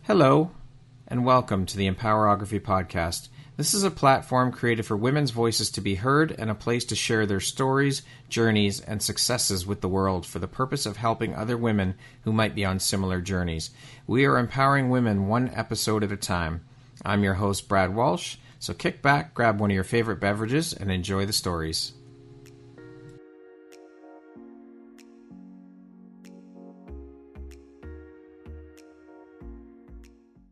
Hello, and welcome to the Empowerography Podcast. This is a platform created for women's voices to be heard and a place to share their stories, journeys, and successes with the world for the purpose of helping other women who might be on similar journeys. We are empowering women one episode at a time. I'm your host, Brad Walsh, so kick back, grab one of your favorite beverages, and enjoy the stories.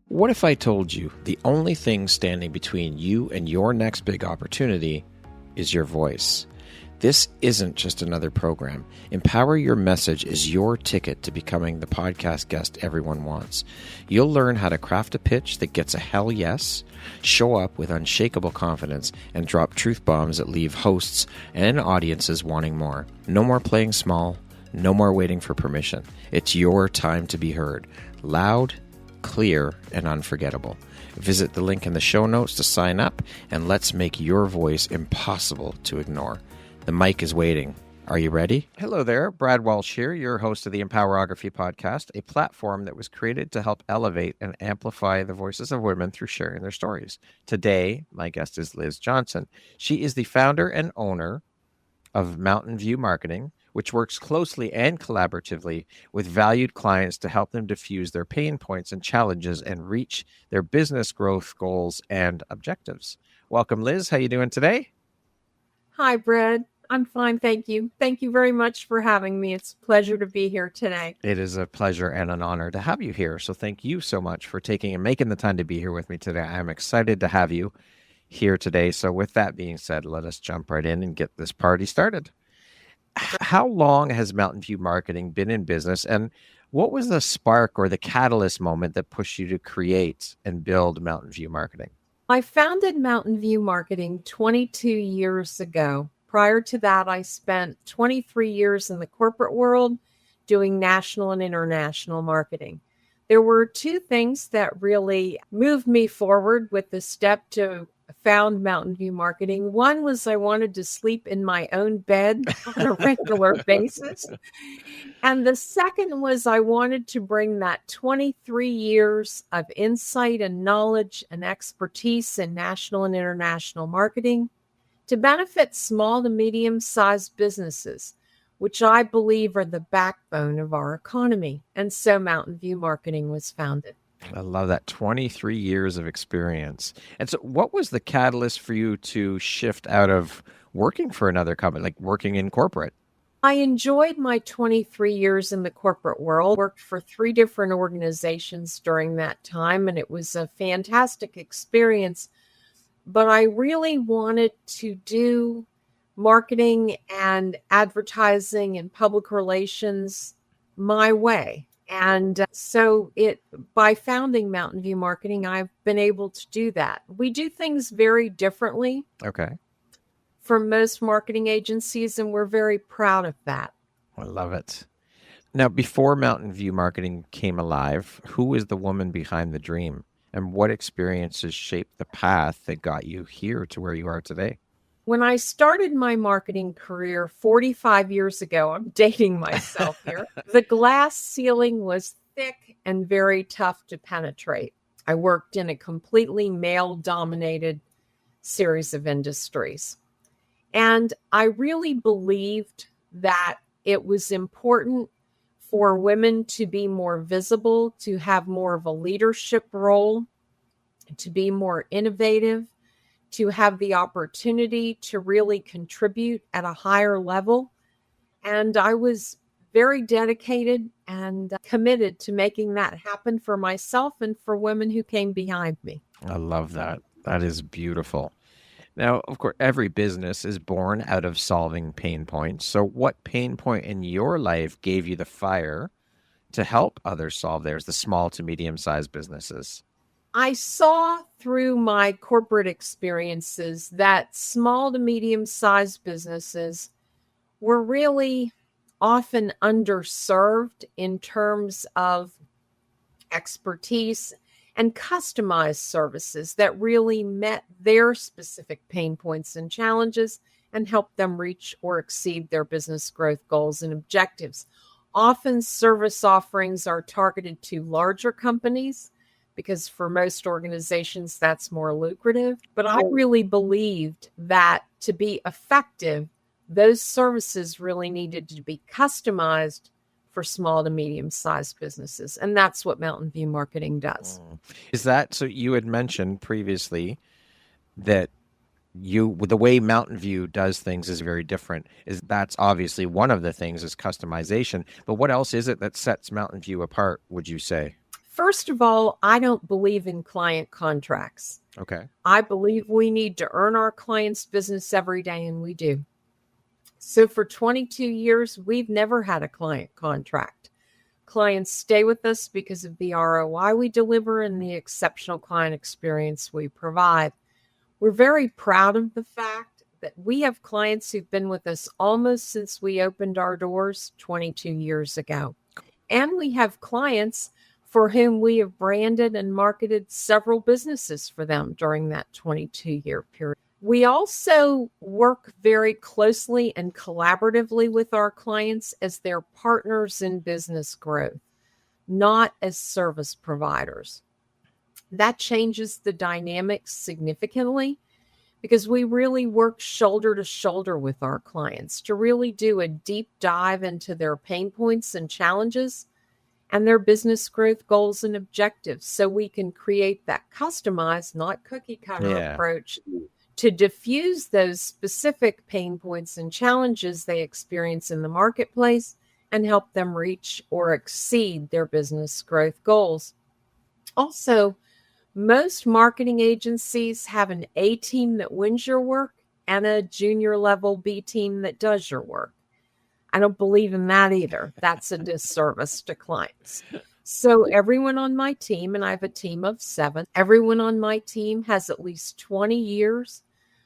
What if I told you the only thing standing between you and your next big opportunity is your voice? This isn't just another program. Empower Your Message is your ticket to becoming the podcast guest everyone wants. You'll learn how to craft a pitch that gets a hell yes, show up with unshakable confidence, and drop truth bombs that leave hosts and audiences wanting more. No more playing small. No more waiting for permission. It's your time to be heard. Loud, clear, and unforgettable. Visit the link in the show notes to sign up, and let's make your voice impossible to ignore. The mic is waiting. Are you ready? Hello there, Brad Walsh here, your host of the Empowerography Podcast, a platform that was created to help elevate and amplify the voices of women through sharing their stories. Today, my guest is Liz Johnson. She is the founder and owner of Mountain View Marketing, which works closely and collaboratively with valued clients to help them diffuse their pain points and challenges and reach their business growth goals and objectives. Welcome, Liz. How you doing today? Hi, Brad. I'm fine, thank you. Thank you very much for having me. It's a pleasure to be here today. It is a pleasure and an honor to have you here. So thank you so much for taking and making the time to be here with me today. I'm excited to have you here today. So with that being said, let us jump right in and get this party started. How long has Mountain View Marketing been in business, and what was the spark or the catalyst moment that pushed you to create and build Mountain View Marketing? I founded Mountain View Marketing 22 years ago. Prior to that, I spent 23 years in the corporate world doing national and international marketing. There were two things that really moved me forward with the step to found Mountain View Marketing. One was I wanted to sleep in my own bed on a regular basis. And the second was I wanted to bring that 23 years of insight and knowledge and expertise in national and international marketing to benefit small to medium-sized businesses, which I believe are the backbone of our economy. And so Mountain View Marketing was founded. I love that. 23 years of experience. And so what was the catalyst for you to shift out of working for another company, like working in corporate? I enjoyed my 23 years in the corporate world, worked for 3 different organizations during that time, and it was a fantastic experience. But I really wanted to do marketing and advertising and public relations my way. And so by founding Mountain View Marketing, I've been able to do that. We do things very differently from most marketing agencies, and we're very proud of that. I love it. Now, before Mountain View Marketing came alive, who is the woman behind the dream, and what experiences shaped the path that got you here to where you are today? When I started my marketing career 45 years ago, I'm dating myself here, the glass ceiling was thick and very tough to penetrate. I worked in a completely male-dominated series of industries. And I really believed that it was important for women to be more visible, to have more of a leadership role, to be more innovative, to have the opportunity to really contribute at a higher level. And I was very dedicated and committed to making that happen for myself and for women who came behind me. I love that. That is beautiful. Now, of course, every business is born out of solving pain points. So what pain point in your life gave you the fire to help others solve theirs, the small to medium-sized businesses? I saw through my corporate experiences that small to medium-sized businesses were really often underserved in terms of expertise and customized services that really met their specific pain points and challenges and helped them reach or exceed their business growth goals and objectives. Often service offerings are targeted to larger companies because for most organizations, that's more lucrative. But I really believed that to be effective, those services really needed to be customized for small to medium-sized businesses. And that's what Mountain View Marketing does. Is that so? You had mentioned previously that the way Mountain View does things is very different. That's obviously one of the things is customization. But what else is it that sets Mountain View apart, would you say? First of all, I don't believe in client contracts. Okay. I believe we need to earn our clients' business every day, and we do. So for 22 years, we've never had a client contract. Clients stay with us because of the ROI we deliver and the exceptional client experience we provide. We're very proud of the fact that we have clients who've been with us almost since we opened our doors 22 years ago. And we have clients for whom we have branded and marketed several businesses for them during that 22-year period. We also work very closely and collaboratively with our clients as their partners in business growth, not as service providers. That changes the dynamics significantly because we really work shoulder to shoulder with our clients to really do a deep dive into their pain points and challenges and their business growth goals and objectives so we can create that customized, not cookie cutter approach to diffuse those specific pain points and challenges they experience in the marketplace and help them reach or exceed their business growth goals. Also, most marketing agencies have an A team that wins your work and a junior level B team that does your work. I don't believe in that either. That's a disservice to clients. So everyone on my team, and I have a team of 7, everyone on my team has at least 20 years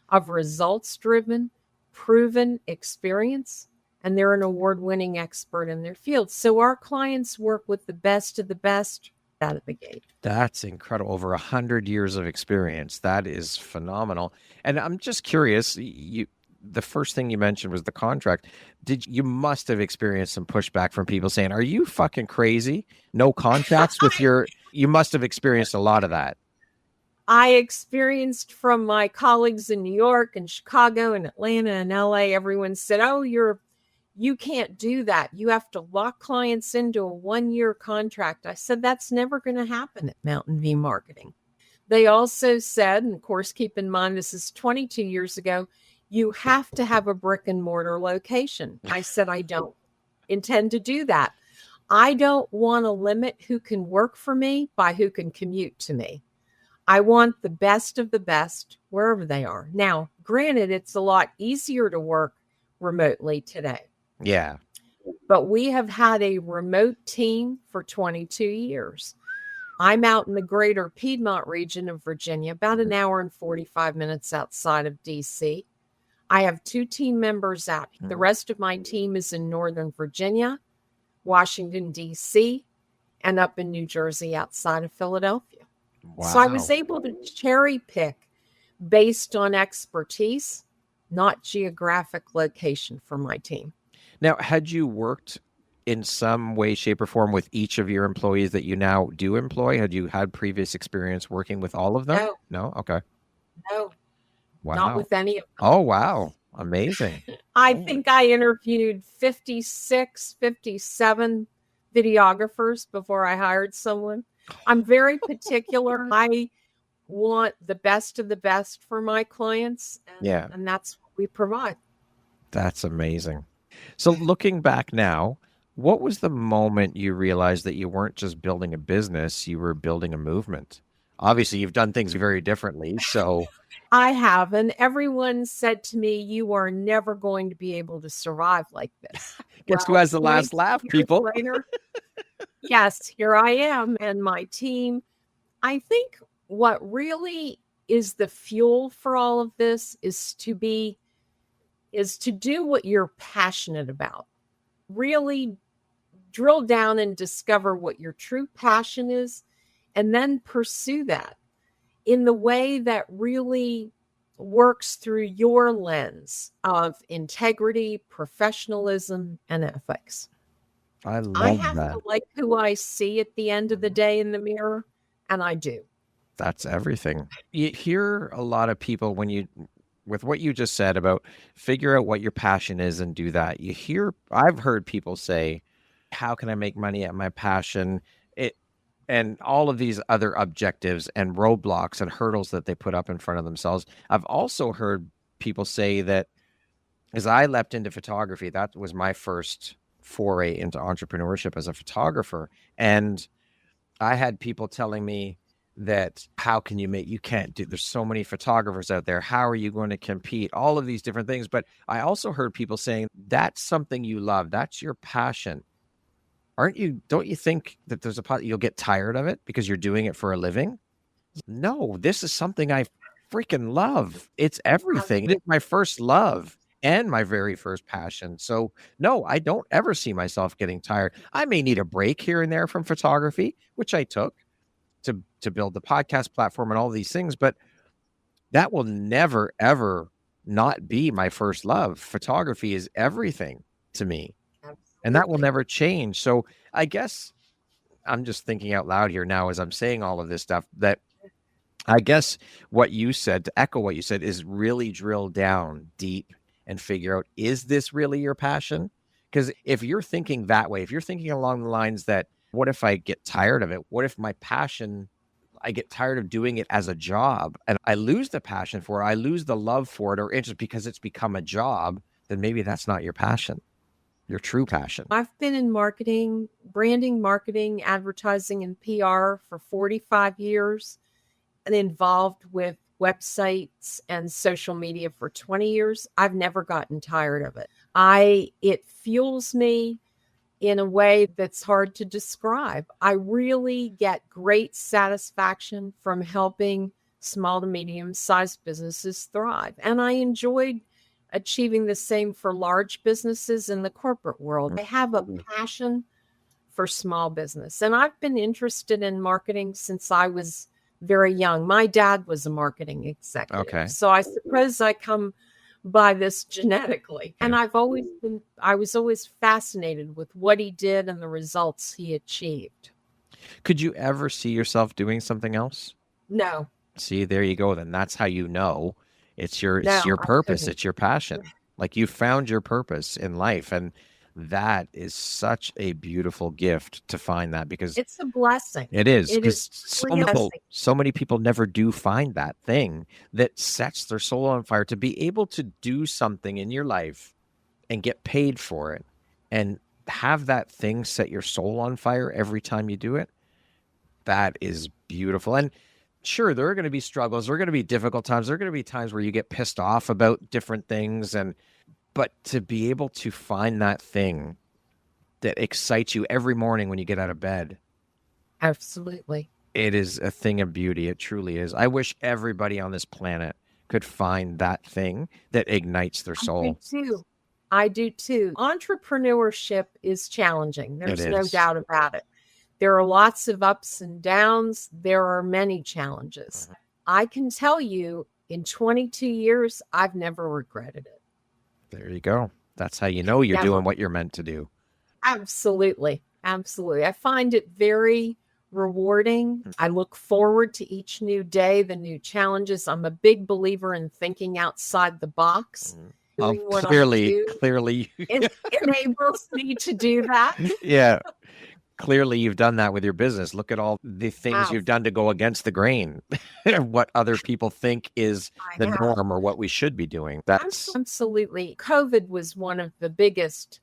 of results-driven, proven experience, and they're an award-winning expert in their field. So our clients work with the best of the best out of the gate. That's incredible. Over 100 years of experience. That is phenomenal. And I'm just curious, the first thing you mentioned was the contract. You must have experienced some pushback from people saying, "Are you fucking crazy? No contracts with you must have experienced a lot of that." I experienced from my colleagues in New York and Chicago and Atlanta and LA, everyone said, "Oh, you can't do that. You have to lock clients into a 1-year contract." I said, "That's never going to happen at Mountain View Marketing." They also said, and of course, keep in mind, this is 22 years ago, "You have to have a brick and mortar location." I said, "I don't intend to do that. I don't want to limit who can work for me by who can commute to me. I want the best of the best wherever they are." Now, granted, it's a lot easier to work remotely today. Yeah. But we have had a remote team for 22 years. I'm out in the greater Piedmont region of Virginia, about an hour and 45 minutes outside of DC. I have 2 team members out. The rest of my team is in Northern Virginia, Washington, D.C., and up in New Jersey outside of Philadelphia. Wow. So I was able to cherry pick based on expertise, not geographic location for my team. Now, had you worked in some way, shape, or form with each of your employees that you now do employ? Had you had previous experience working with all of them? No. No? Okay. No. Wow. Not with any of them. Oh, wow. Amazing. I think I interviewed 56, 57 videographers before I hired someone. I'm very particular. I want the best of the best for my clients. And that's what we provide. That's amazing. So looking back now, what was the moment you realized that you weren't just building a business, you were building a movement? Obviously, you've done things very differently. So I have. And everyone said to me, "You are never going to be able to survive like this." Guess who has the last laugh, people? Later, yes, here I am and my team. I think what really is the fuel for all of this is to do what you're passionate about. Really drill down and discover what your true passion is, and then pursue that in the way that really works through your lens of integrity, professionalism, and ethics. I I have love that. to like who I see at the end of the day in the mirror, And I do. That's everything. You hear a lot of people with what you just said about figure out what your passion is and do that. I've heard people say, how can I make money at my passion? And all of these other objectives and roadblocks and hurdles that they put up in front of themselves. I've also heard people say that as I leapt into photography, that was my first foray into entrepreneurship as a photographer. And I had people telling me that you can't do, there's so many photographers out there. How are you going to compete? All of these different things. But I also heard people saying that's something you love. That's your passion. Don't you think that there's you'll get tired of it because you're doing it for a living? No, this is something I freaking love. It's everything. It is my first love and my very first passion. So no, I don't ever see myself getting tired. I may need a break here and there from photography, which I took to build the podcast platform and all these things, but that will never, ever not be my first love. Photography is everything to me. Absolutely. And that will never change. So I guess I'm just thinking out loud here now as I'm saying all of this stuff, that I guess what you said, to echo what you said, is really drill down deep and figure out, is this really your passion? Because if you're thinking that way, if you're thinking along the lines that, what if I get tired of it? What if my passion, I get tired of doing it as a job and I lose the passion for it, I lose the love for it or interest because it's become a job, then maybe that's not your passion, your true passion. I've been in marketing, branding, marketing, advertising, and PR for 45 years and involved with websites and social media for 20 years. I've never gotten tired of it. It fuels me in a way that's hard to describe. I really get great satisfaction from helping small to medium-sized businesses thrive. And I enjoyed achieving the same for large businesses in the corporate world. I have a passion for small business, and I've been interested in marketing since I was very young. My dad was a marketing executive. Okay. So I suppose I come by this genetically. And I was always fascinated with what he did and the results he achieved. Could you ever see yourself doing something else? No. See, there you go. Then that's how you know it's your No, purpose. It's your passion. Like you found your purpose in life. And that is such a beautiful gift to find that, because it's a blessing. It is, It because is so many people never do find that thing that sets their soul on fire. To be able to do something in your life and get paid for it and have that thing set your soul on fire every time you do it, that is beautiful. And sure, there are going to be struggles. There are going to be difficult times. There are going to be times where you get pissed off about different things. But to be able to find that thing that excites you every morning when you get out of bed. Absolutely. It is a thing of beauty. It truly is. I wish everybody on this planet could find that thing that ignites their soul. I do too. Entrepreneurship is challenging. There's no doubt about it. There are lots of ups and downs. There are many challenges. I can tell you in 22 years, I've never regretted it. There you go. That's how you know you're doing what you're meant to do. Absolutely. Absolutely. I find it very rewarding. I look forward to each new day, the new challenges. I'm a big believer in thinking outside the box. Clearly, it enables me to do that. Yeah. Clearly, you've done that with your business. Look at all the things you've done to go against the grain, what other people think is the norm or what we should be doing. That's absolutely. COVID was one of the biggest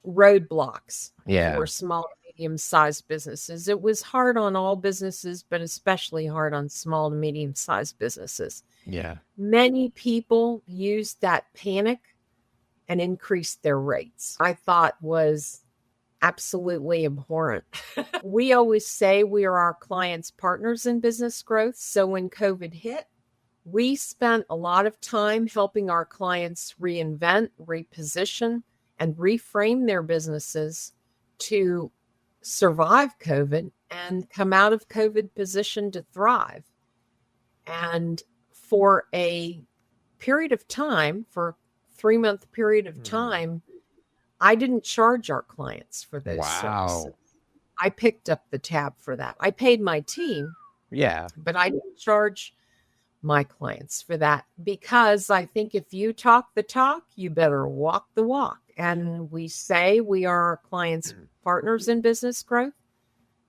roadblocks for small and medium-sized businesses. It was hard on all businesses, but especially hard on small to medium-sized businesses. Yeah. Many people used that panic and increased their rates. I thought was absolutely abhorrent. We always say we are our clients' partners in business growth. So when COVID hit, we spent a lot of time helping our clients reinvent, reposition, and reframe their businesses to survive COVID and come out of COVID positioned to thrive. And for a period of time, for a 3-month period of time, I didn't charge our clients for those services. I picked up the tab for that. I paid my team, Yeah. But I don't charge my clients for that because I think if you talk the talk, you better walk the walk. And we say we are our clients' partners in business growth,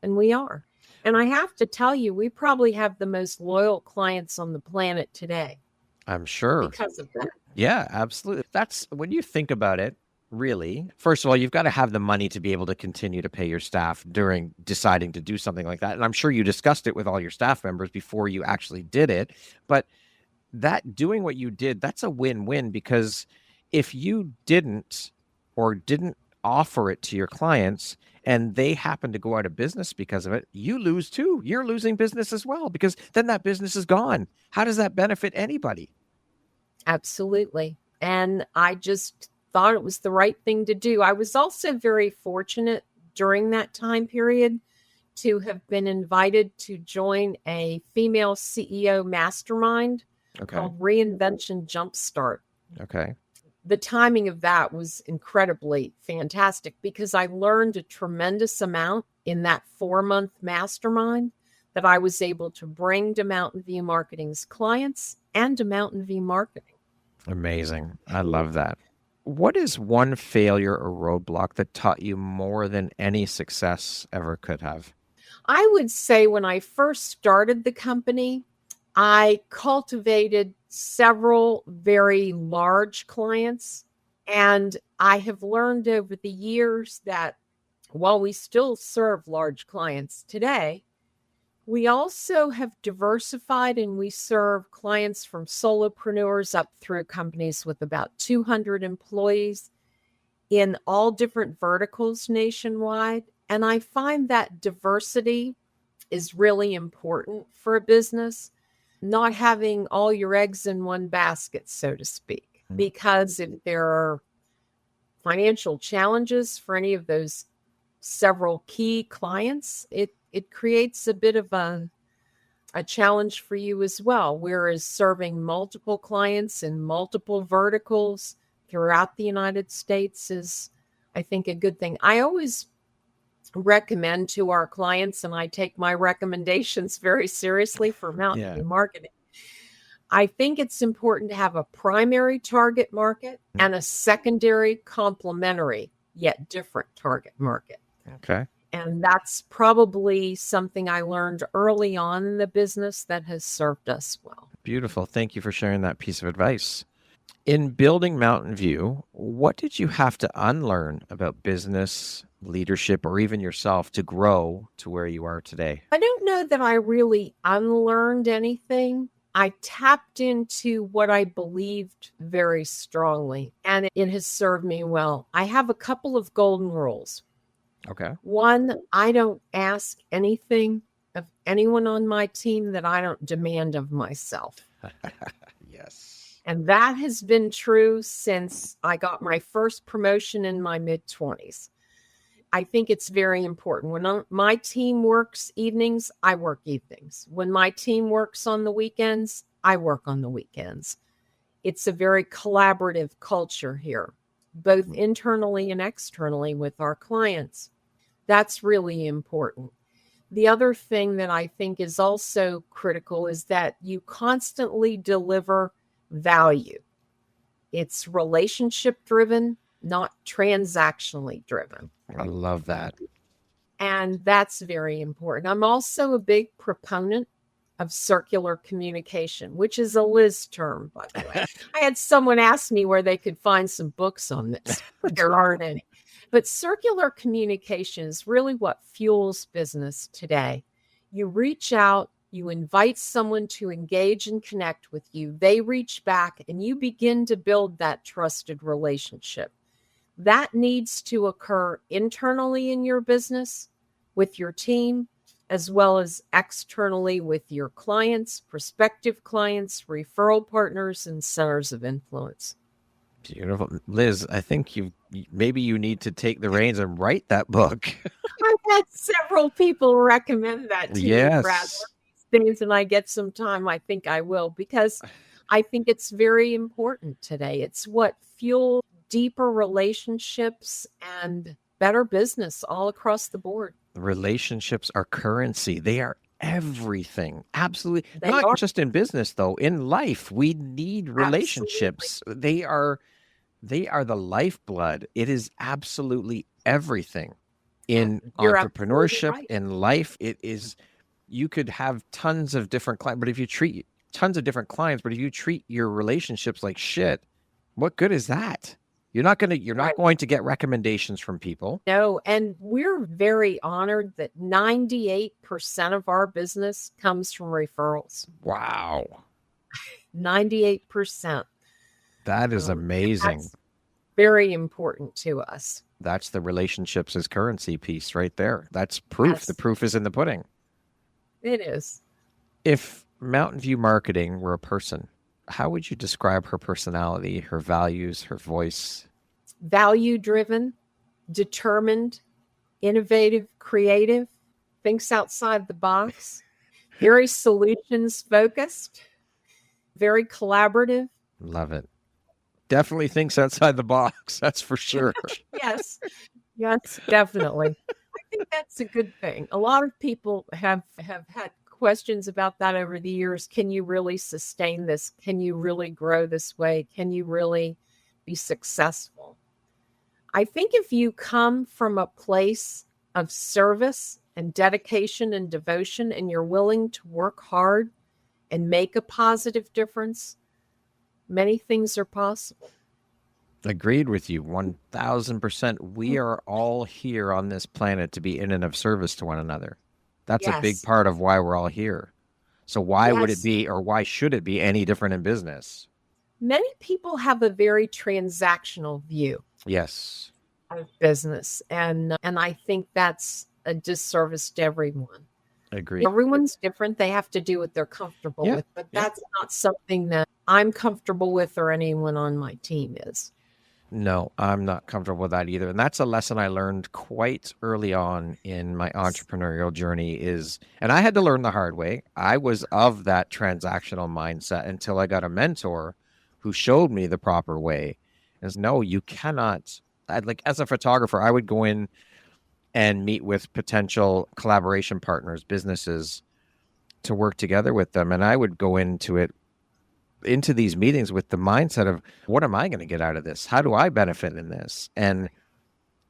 and we are. And I have to tell you, we probably have the most loyal clients on the planet today I'm sure. because of that. Yeah, absolutely. That's when you think about it, really. First of all, you've got to have the money to be able to continue to pay your staff during deciding to do something like that. And I'm sure you discussed it with all your staff members before you actually did it. But that doing what you did, that's a win-win, because if you didn't offer it to your clients and they happen to go out of business because of it, you lose too. You're losing business as well, because then that business is gone. How does that benefit anybody? Absolutely. And I just thought it was the right thing to do. I was also very fortunate during that time period to have been invited to join a female CEO mastermind called Reinvention Jumpstart. Okay. The timing of that was incredibly fantastic because I learned a tremendous amount in that 4-month mastermind that I was able to bring to Mountain View Marketing's clients and to Mountain View Marketing. Amazing. I love that. What is one failure or roadblock that taught you more than any success ever could have? I would say when I first started the company, I cultivated several very large clients. And I have learned over the years that while we still serve large clients today, we also have diversified and we serve clients from solopreneurs up through companies with about 200 employees in all different verticals nationwide. And I find that diversity is really important for a business, not having all your eggs in one basket, so to speak, because if there are financial challenges for any of those several key clients, it creates a bit of a challenge for you as well. Whereas serving multiple clients in multiple verticals throughout the United States is, I think, a good thing. I always recommend to our clients, and I take my recommendations very seriously for Mountain View Marketing. I think it's important to have a primary target market and a secondary complementary yet different target market. Okay. And that's probably something I learned early on in the business that has served us well. Beautiful. Thank you for sharing that piece of advice. In building Mountain View, what did you have to unlearn about business, leadership, or even yourself to grow to where you are today? I don't know that I really unlearned anything. I tapped into what I believed very strongly, and it has served me well. I have a couple of golden rules. Okay. One, I don't ask anything of anyone on my team that I don't demand of myself. Yes. And that has been true since I got my first promotion in my mid-20s. I think it's very important. When my team works evenings, I work evenings. When my team works on the weekends, I work on the weekends. It's a very collaborative culture here, both internally and externally with our clients. That's really important. The other thing that I think is also critical is that you constantly deliver value. It's relationship driven, not transactionally driven. I love that. And that's very important. I'm also a big proponent of circular communication, which is a Liz term, by the way. I had someone ask me where they could find some books on this. There aren't any. But circular communication is really what fuels business today. You reach out, you invite someone to engage and connect with you. They reach back, and you begin to build that trusted relationship. That needs to occur internally in your business with your team, as well as externally with your clients, prospective clients, referral partners, and centers of influence. Beautiful. Liz, I think maybe you need to take the reins and write that book. I've had several people recommend that to me, Brad. Things, and I get some time, I think I will, because I think it's very important today. It's what fuels deeper relationships and better business all across the board. Relationships are currency. They are everything. Absolutely. They Not are just in business, though. In life, we need absolutely. relationships. They are the lifeblood. It is absolutely everything in You're absolutely entrepreneurship, right. in life. It is, you could have tons of different clients, but if you treat tons of different clients, but if you treat your relationships like shit, what good is that? You're not Right. going to get recommendations from people. No, and we're very honored that 98% of our business comes from referrals. Wow. 98%. That is And amazing. that's very important to us. That's the relationships as currency piece right there. That's proof. The Yes, proof is in the pudding. it is. If Mountain View Marketing were a person, how would you describe her personality, her values, her voice? Value driven, determined, innovative, creative, thinks outside the box, very solutions focused, very collaborative. Love it. Definitely thinks outside the box. That's for sure. Yes, yes, definitely. I think that's a good thing. A lot of people have had questions about that over the years. Can you really sustain this? Can you really grow this way? Can you really be successful? I think if you come from a place of service and dedication and devotion, and you're willing to work hard and make a positive difference, many things are possible. Agreed with you 1000%. We are all here on this planet to be in and of service to one another. That's a big Yes. part of why we're all here. So why would it Yes. be, or why should it be any different in business? Many people have a very transactional view Yes. of business, and I think that's a disservice to everyone. Agreed. Everyone's different. They have to do what they're comfortable Yeah. with, but Yeah. that's not something that I'm comfortable with or anyone on my team is. No, I'm not comfortable with that either. And that's a lesson I learned quite early on in my entrepreneurial journey is, and I had to learn the hard way. I was of that transactional mindset until I got a mentor who showed me the proper way. Is no, you cannot. Like as a photographer, I would go in and meet with potential collaboration partners, businesses to work together with them. And I would go into these meetings with the mindset of what am I going to get out of this? How do I benefit in this? And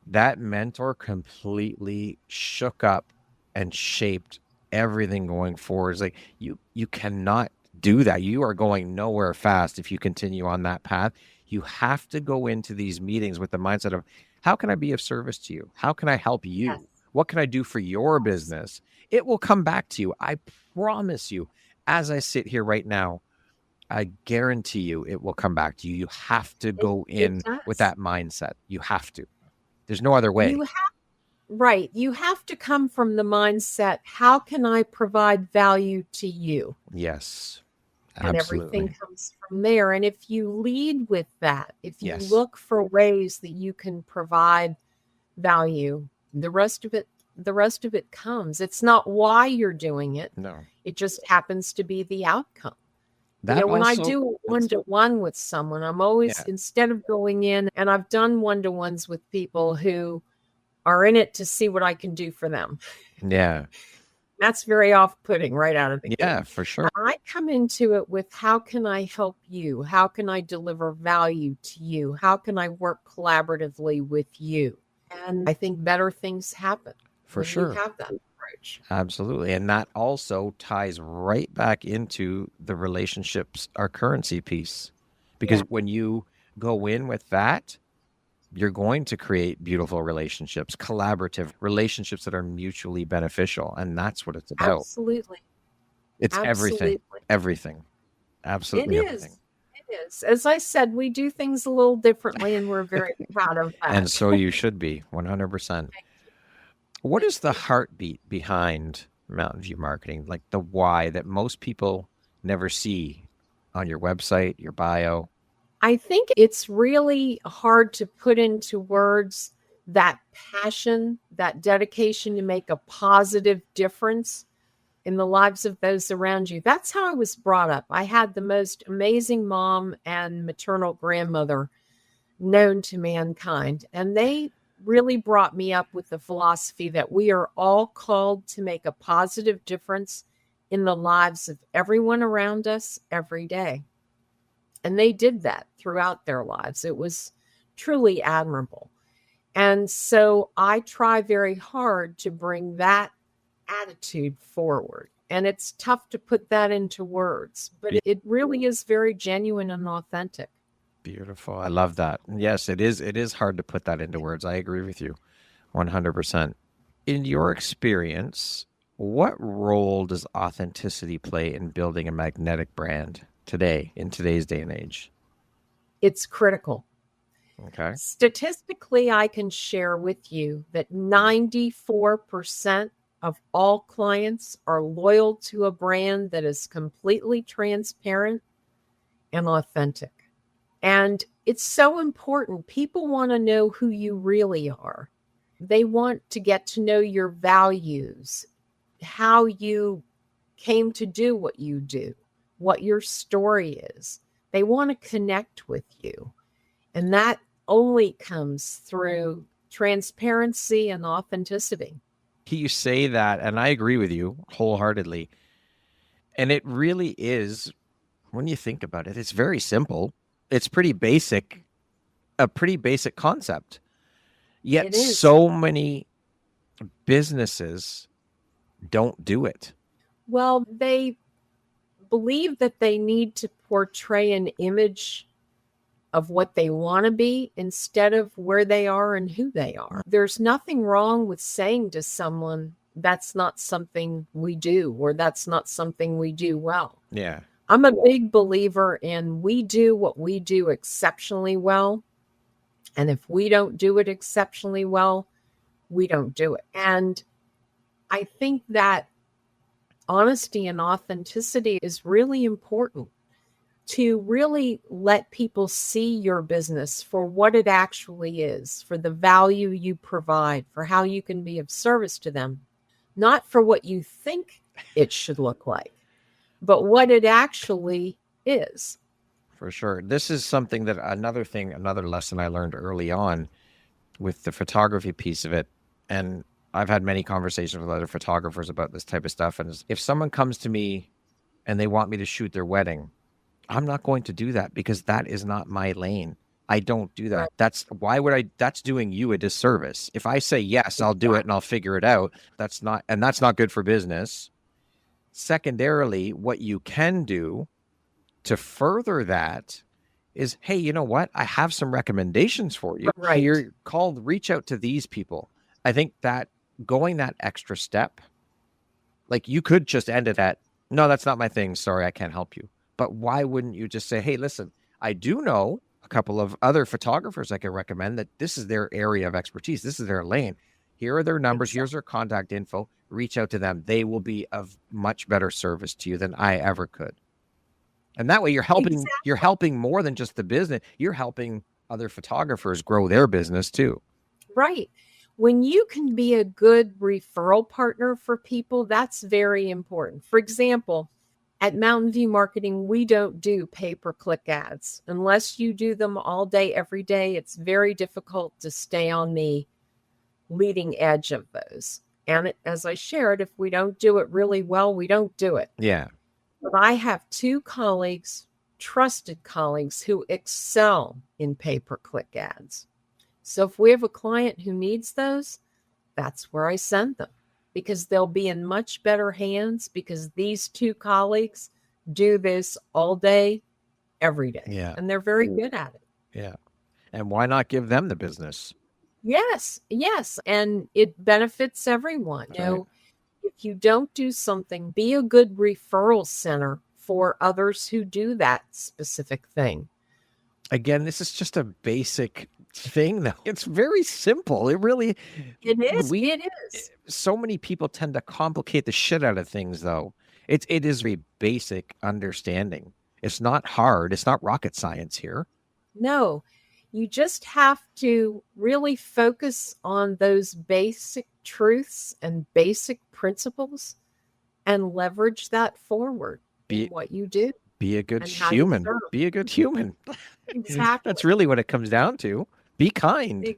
that mentor completely shook up and shaped everything going forward. It's like you cannot do that. You are going nowhere fast if you continue on that path. You have to go into these meetings with the mindset of how can I be of service to you? How can I help you? Yes. What can I do for your business? It will come back to you. I promise you, as I sit here right now, I guarantee you it will come back to you. You have to go in with does. that mindset. You have to. There's no other way. You have right. You have to come from the mindset, how can I provide value to you? Yes, And absolutely. everything comes from there. And if you lead with that, if you Yes. look for ways that you can provide value, the rest of it comes. It's not why you're doing it. No. It just happens to be the outcome. That When I also, do one-to-one with someone, I'm always, yeah. instead of going in, and I've done one-to-ones with people who are in it to see what I can do for them. Yeah. That's very off-putting right out of the Yeah, gate. for sure. I come into it with how can I help you? How can I deliver value to you? How can I work collaboratively with you? And I think better things happen For when sure. you have that approach. Absolutely. And that also ties right back into the relationships, our currency piece. Because Yeah. when you go in with that, you're going to create beautiful relationships, collaborative relationships that are mutually beneficial. And that's what it's about. Absolutely. It's everything. Absolutely. Everything. It Absolutely everything. is. It is. As I said, we do things a little differently, and we're very proud of that. And so you should be 100%. What is the heartbeat behind Mountain View Marketing? Like the why that most people never see on your website, your bio? I think it's really hard to put into words that passion, that dedication to make a positive difference in the lives of those around you. That's how I was brought up. I had the most amazing mom and maternal grandmother known to mankind, and they really brought me up with the philosophy that we are all called to make a positive difference in the lives of everyone around us every day. And they did that throughout their lives. It was truly admirable. And so I try very hard to bring that attitude forward. And it's tough to put that into words, but it really is very genuine and authentic. Beautiful. I love that. Yes, it is. It is hard to put that into words. I agree with you 100%. In your experience, what role does authenticity play in building a magnetic brand today, in today's day and age? It's critical. Okay. Statistically, I can share with you that 94% of all clients are loyal to a brand that is completely transparent and authentic. And it's so important. People want to know who you really are. They want to get to know your values, how you came to do what you do, what your story is. They want to connect with you. And that only comes through transparency and authenticity. You say that, and I agree with you wholeheartedly. And it really is, when you think about it, it's very simple. It's pretty basic, a pretty basic concept. Yet so many businesses don't do it. Well, they believe that they need to portray an image of what they want to be instead of where they are and who they are. There's nothing wrong with saying to someone, that's not something we do, or that's not something we do well. Yeah. I'm a big believer in we do what we do exceptionally well. And if we don't do it exceptionally well, we don't do it. And I think that honesty and authenticity is really important to really let people see your business for what it actually is, for the value you provide, for how you can be of service to them, not for what you think it should look like, but what it actually is. For sure. This is something that another lesson I learned early on with the photography piece of it. And I've had many conversations with other photographers about this type of stuff. And if someone comes to me and they want me to shoot their wedding, I'm not going to do that because that is not my lane. I don't do that. Right. That's doing you a disservice. If I say, yes, I'll do it and I'll figure it out, that's not good for business. Secondarily, what you can do to further that is, hey, you know what? I have some recommendations for you. Right. Here, reach out to these people. I think that going that extra step, like you could just end it at, no, that's not my thing. Sorry, I can't help you. But why wouldn't you just say, hey, listen, I do know a couple of other photographers I can recommend that this is their area of expertise. This is their lane. Here are their numbers. Exactly. Here's their contact info. Reach out to them. They will be of much better service to you than I ever could. And that way you're helping more than just the business. You're helping other photographers grow their business too. Right. When you can be a good referral partner for people, that's very important. For example, at Mountain View Marketing, we don't do pay-per-click ads. Unless you do them all day, every day, it's very difficult to stay on the leading edge of those. And as I shared, if we don't do it really well, we don't do it. Yeah. But I have two colleagues, trusted colleagues, who excel in pay-per-click ads. So if we have a client who needs those, that's where I send them, because they'll be in much better hands because these two colleagues do this all day, every day. Yeah. And they're very good at it. Yeah. And why not give them the business? Yes. And it benefits everyone. Right. You know, if you don't do something, be a good referral center for others who do that specific thing. Again, this is just a basic thing, though. It's very simple. It is. It is. So many people tend to complicate the shit out of things, though. It is a basic understanding. It's not hard. It's not rocket science here. No, you just have to really focus on those basic truths and basic principles and leverage that forward in what you do. Be a good human. Be a good human. Exactly. That's really what it comes down to. Be kind.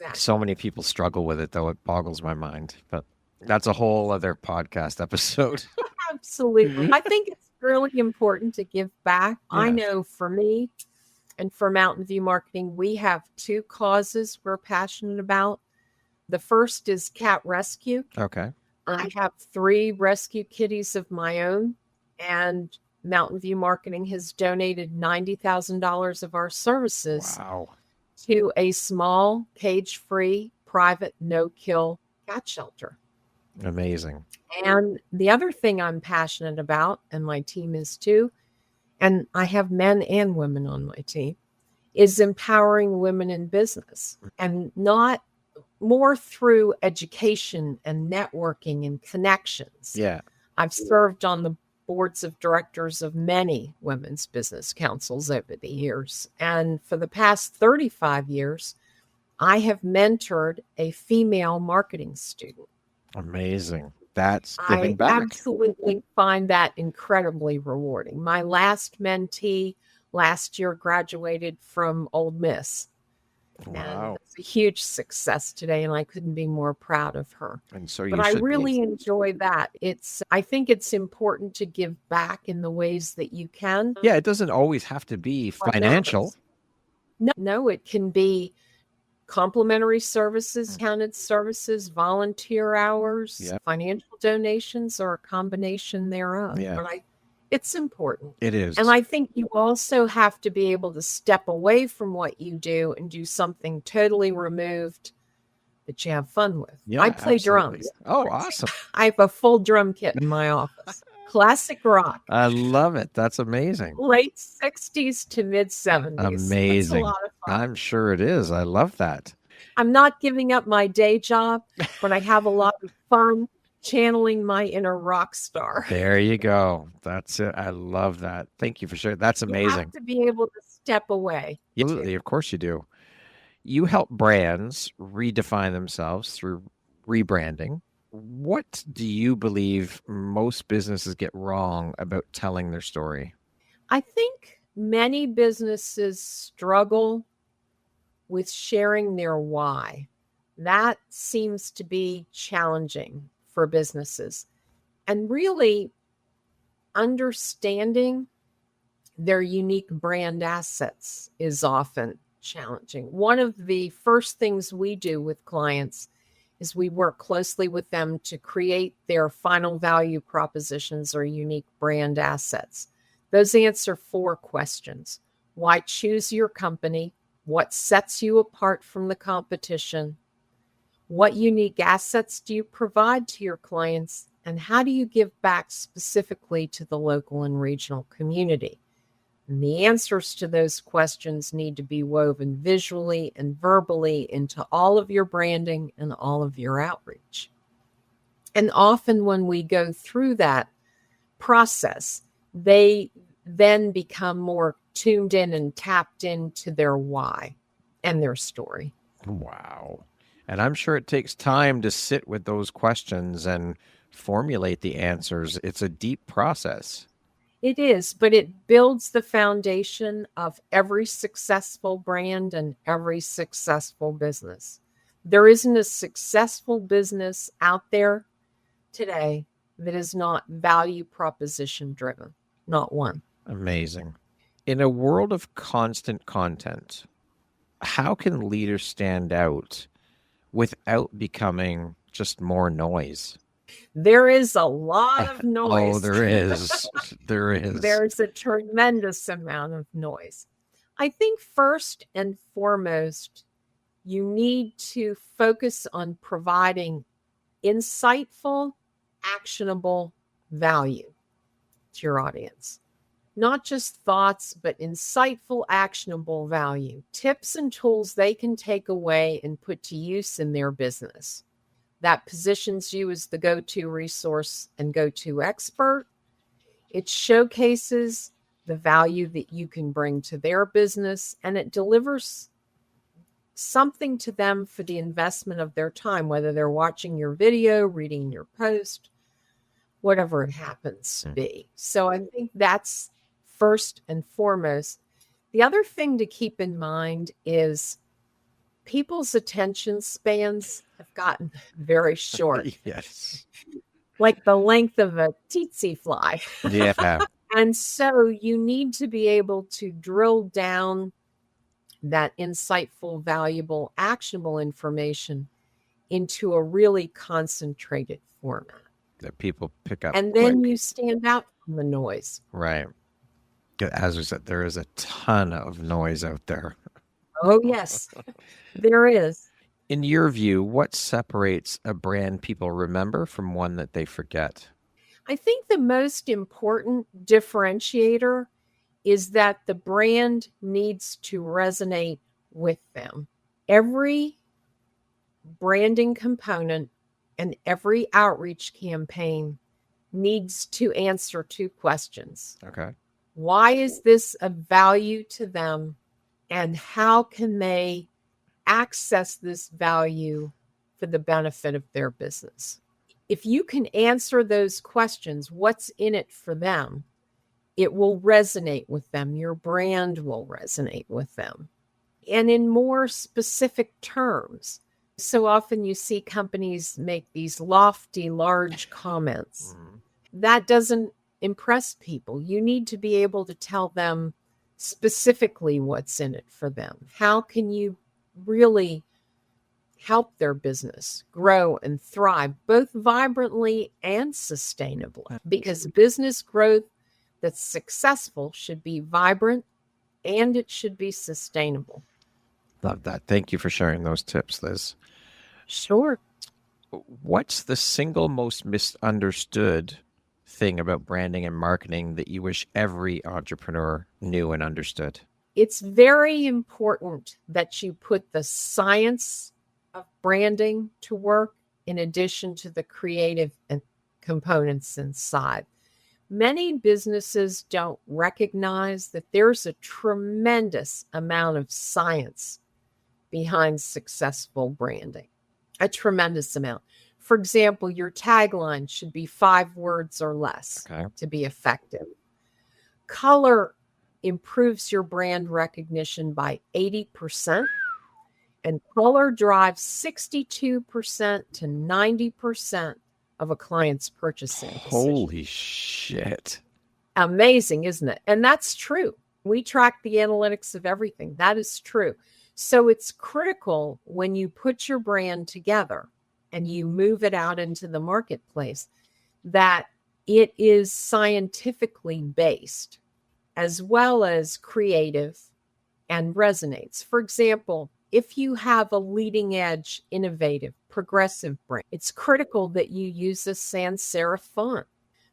Exactly. So many people struggle with it, though. It boggles my mind. But that's a whole other podcast episode. Absolutely. I think it's really important to give back. I Yes. know for me and for Mountain View Marketing, we have two causes we're passionate about. The first is cat rescue. Okay. I have 3 rescue kitties of my own, and Mountain View Marketing has donated $90,000 of our services Wow. to a small, cage-free, private, no-kill cat shelter. Amazing. And the other thing I'm passionate about, and my team is too, and I have men and women on my team, is empowering women in business, and not more through education and networking and connections. Yeah. I've served on the boards of directors of many women's business councils over the years. And for the past 35 years, I have mentored a female marketing student. Amazing. That's I giving back. absolutely find that incredibly rewarding. My last mentee last year graduated from Ole Miss. And Wow. it's a huge success today, and I couldn't be more proud of her. And so you But I should really be. enjoy that. I think it's important to give back in the ways that you can. Yeah, it doesn't always have to be What financial. matters. No, it can be complimentary services, counted services, volunteer hours, Yep. financial donations, or a combination thereof. Yeah. But it's important. It is. And I think you also have to be able to step away from what you do and do something totally removed that you have fun with. Yeah, I play absolutely. drums. Oh, awesome. I have a full drum kit in my office. Classic rock. I love it. That's amazing. Late 60s to mid 70s. Amazing. It's a lot of fun. I'm sure it is. I love that. I'm not giving up my day job, but I have a lot of fun channeling my inner rock star. There you go. That's it. I love that. Thank you for sharing. That's You amazing. have to be able to step away. Absolutely. Of course you do. You help brands redefine themselves through rebranding. What do you believe most businesses get wrong about telling their story? I think many businesses struggle with sharing their why. That seems to be challenging for businesses. And really understanding their unique brand assets is often challenging. One of the first things we do with clients is we work closely with them to create their final value propositions or unique brand assets. Those answer 4 questions. Why choose your company? What sets you apart from the competition? What unique assets do you provide to your clients? And how do you give back specifically to the local and regional community? And the answers to those questions need to be woven visually and verbally into all of your branding and all of your outreach. And often when we go through that process, they then become more tuned in and tapped into their why and their story. Wow. And I'm sure it takes time to sit with those questions and formulate the answers. It's a deep process. It is, but it builds the foundation of every successful brand and every successful business. There isn't a successful business out there today that is not value proposition driven. Not one. Amazing. In a world of constant content, how can leaders stand out without becoming just more noise? There is a lot of noise. Oh, there is. There is. There's a tremendous amount of noise. I think first and foremost, you need to focus on providing insightful, actionable value to your audience. Not just thoughts, but insightful, actionable value. Tips and tools they can take away and put to use in their business. That positions you as the go-to resource and go-to expert. It showcases the value that you can bring to their business, and it delivers something to them for the investment of their time, whether they're watching your video, reading your post, whatever it happens to be. So I think that's first and foremost. The other thing to keep in mind is people's attention spans have gotten very short, Yes. like the length of a tsetse fly. Yeah. And so you need to be able to drill down that insightful, valuable, actionable information into a really concentrated format. That people pick up And quick. then you stand out from the noise. Right. As we said, there is a ton of noise out there. Oh, yes, there is. In your view, what separates a brand people remember from one that they forget? I think the most important differentiator is that the brand needs to resonate with them. Every branding component and every outreach campaign needs to answer two questions. Okay. Why is this of value to them? And how can they access this value for the benefit of their business? If you can answer those questions, what's in it for them, it will resonate with them. Your brand will resonate with them. And in more specific terms, so often you see companies make these lofty, large comments. That doesn't impress people. You need to be able to tell them specifically what's in it for them. How can you really help their business grow and thrive, both vibrantly and sustainably? Because business growth that's successful should be vibrant and it should be sustainable. Love that. Thank you for sharing those tips, Liz. Sure. What's the single most misunderstood thing about branding and marketing that you wish every entrepreneur knew and understood? It's very important that you put the science of branding to work in addition to the creative and components inside. Many businesses don't recognize that there's a tremendous amount of science behind successful branding, a tremendous amount. For example, your tagline should be 5 words or less to be effective. Color improves your brand recognition by 80%, and color drives 62% to 90% of a client's purchasing decision. Holy shit. Amazing, isn't it? And that's true. We track the analytics of everything. That is true. So it's critical when you put your brand together and you move it out into the marketplace that it is scientifically based as well as creative and resonates. For example, if you have a leading edge, innovative, progressive brand, it's critical that you use a sans serif font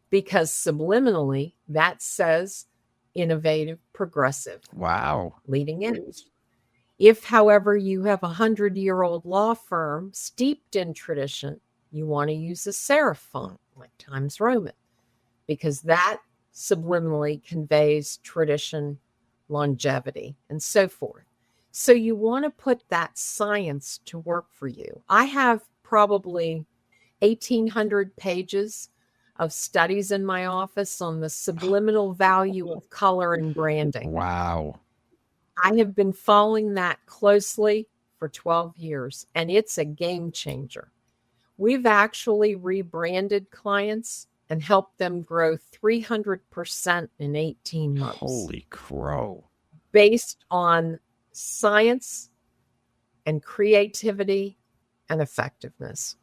because subliminally that says innovative, progressive. Wow. Leading edge. If, however, you have a 100-year-old law firm steeped in tradition, you want to use a serif font like Times Roman because that subliminally conveys tradition, longevity, and so forth. So you want to put that science to work for you. I have probably 1,800 pages of studies in my office on the subliminal value of color and branding. Wow. I have been following that closely for 12 years, and it's a game changer. We've actually rebranded clients and helped them grow 300% in 18 months. Holy crow. Based on science and creativity and effectiveness.